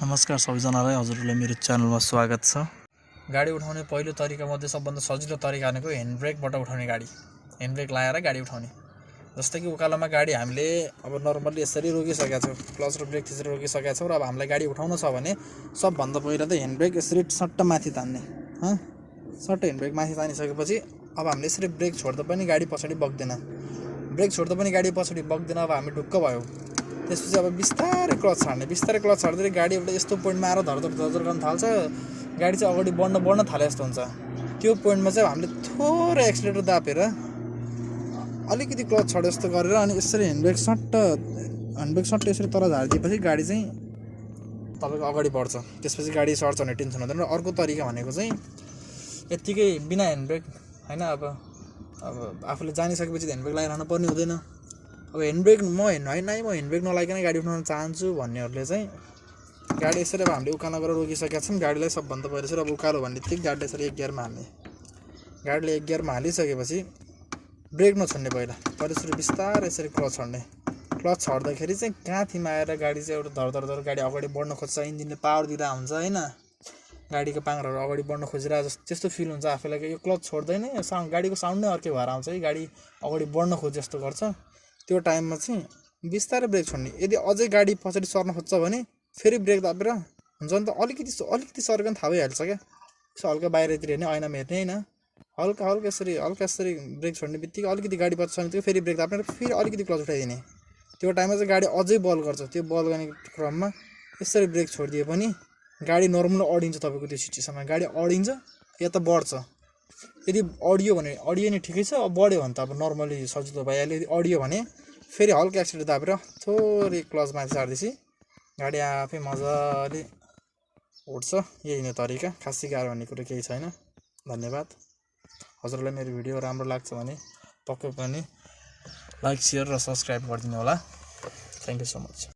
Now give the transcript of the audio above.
नमस्कार सबैजनालाई हजुरहरूलाई मेरो च्यानलमा स्वागत छ। गाडी उठाउने पहिलो तरिका मध्ये सबभन्दा सजिलो तरिका भनेको ह्यान्ड ब्रेकबाट उठाउने गाडी। ह्यान्ड ब्रेक लगाएर गाडी उठाउने। जस्तै कि उकालोमा गाडी हामीले अब नर्मली यसरी रोकिसकेका छौँ, क्लच र ब्रेक थिचेर रोकिसकेका छौँ र अब हामीलाई गाडी उठाउन छ भने सबभन्दा पहिला त ह्यान्ड ब्रेक यसरी सट्ट माथि तान्ने। सट्ट ह्यान्ड ब्रेक माथि तानिसकेपछि अब हामीले यसरी ब्रेक छोड्दा पनि गाडी पछाडि बग्दैन। ब्रेक छोड्दा पनि गाडी पछाडि बग्दैन। अब हामी ढुक्क भयो। त्यसपछि अब बिस्तारै क्लच छाड्ने। बिस्तारै क्लच छाड्दै गाडी एउटा यस्तो पोइन्टमा आएर धरधर गर्न थाल्छ। गाडी चाहिँ अगाडि बढ्न थाले जस्तो हुन्छ। त्यो पोइन्टमा चाहिँ हामीले थोरै एक्सिलेटर दापेर अलिकति क्लच छाडे जस्तो गरेर अनि यसरी ह्यान्ड ब्रेक सट्ट यसरी तल झारिदिएपछि गाडी चाहिँ तपाईँको अगाडि बढ्छ। त्यसपछि गाडी सर्छ भने टेन्सन हुँदैन। र अर्को तरिका भनेको चाहिँ यत्तिकै बिना ह्यान्ड ब्रेक होइन, अब आफूले जानिसकेपछि ह्यान्ड ब्रेक लगाइरहनु पर्ने हुँदैन। अब ह्यान्ड ब्रेक म ह्यान्ड ब्रेक नलाइकन गाडी उठाउन चाहन्छु भन्नेहरूले चाहिँ गाडी यसरी अब हामीले उकालो गरेर रोकिसकेका छौँ। गाडीलाई सबभन्दा पहिला चाहिँ अब उकालो भन्ने बित्तिकै गाडीलाई यसरी एक गियरमा हाल्ने। गाडीले एक गियरमा हालिसकेपछि ब्रेक नछोड्ने। पहिला यसरी बिस्तारै यसरी क्लच छड्ने। क्लच छड्दाखेरि चाहिँ काँथीमा आएर गाडी चाहिँ एउटा धर गाडी अगाडि बढ्न खोज्छ। इन्जिनले पावर दिँदा हुन्छ होइन, गाडीको पाङ्ग्राहरू अगाडि बढ्न खोजिरहेको त्यस्तो फिल हुन्छ आफूलाई कि यो क्लच छोड्दैन, गाडीको साउन्ड नै अर्कै भएर आउँछ कि गाडी अगाडि बढ्न खोजे जस्तो गर्छ। त्यो टाइममा चाहिँ बिस्तारै ब्रेक छोड्ने। यदि अझै गाडी पछाडि सर्न खोज्छ भने फेरि ब्रेक दापेर हुन्छ नि त अलिकति सर्कन थाहा भइहाल्छ क्या। यसो हल्का बाहिरतिर हेर्ने, ऐनामा हेर्ने होइन, हल्का यसरी ब्रेक छोड्ने बित्तिकै अलिकति गाडी पछि सर्ने त्यो फेरि ब्रेक दापेर फेरि अलिकति क्लच उठाइदिने। त्यो टाइममा चाहिँ गाडी अझै बल गर्छ। त्यो बल गर्ने क्रममा यसरी ब्रेक छोडिदिए पनि गाडी नर्मल अडिन्छ। तपाईँको त्यो सिचुएसनमा गाडी अडिन्छ या त बढ्छ। यदि अडियो भने अडियो नै ठिकै छ, अब बढ्यो भने त अब नर्मली सजिलो भइहाल्यो। यदि अडियो भने फेरि हल्का एक्सिलेटर दापेर थोरै क्लच माथि सार्दैछ गाडी आफै मजाले उठ्छ। यही नै तरिका, खासै गाह्रो भन्ने कुरो केही छैन। धन्यवाद। हजुरलाई मेरो भिडियो राम्रो लाग्छ भने पक्कै पनि लाइक, सेयर र सब्सक्राइब गरिदिनु होला। Thank you so much.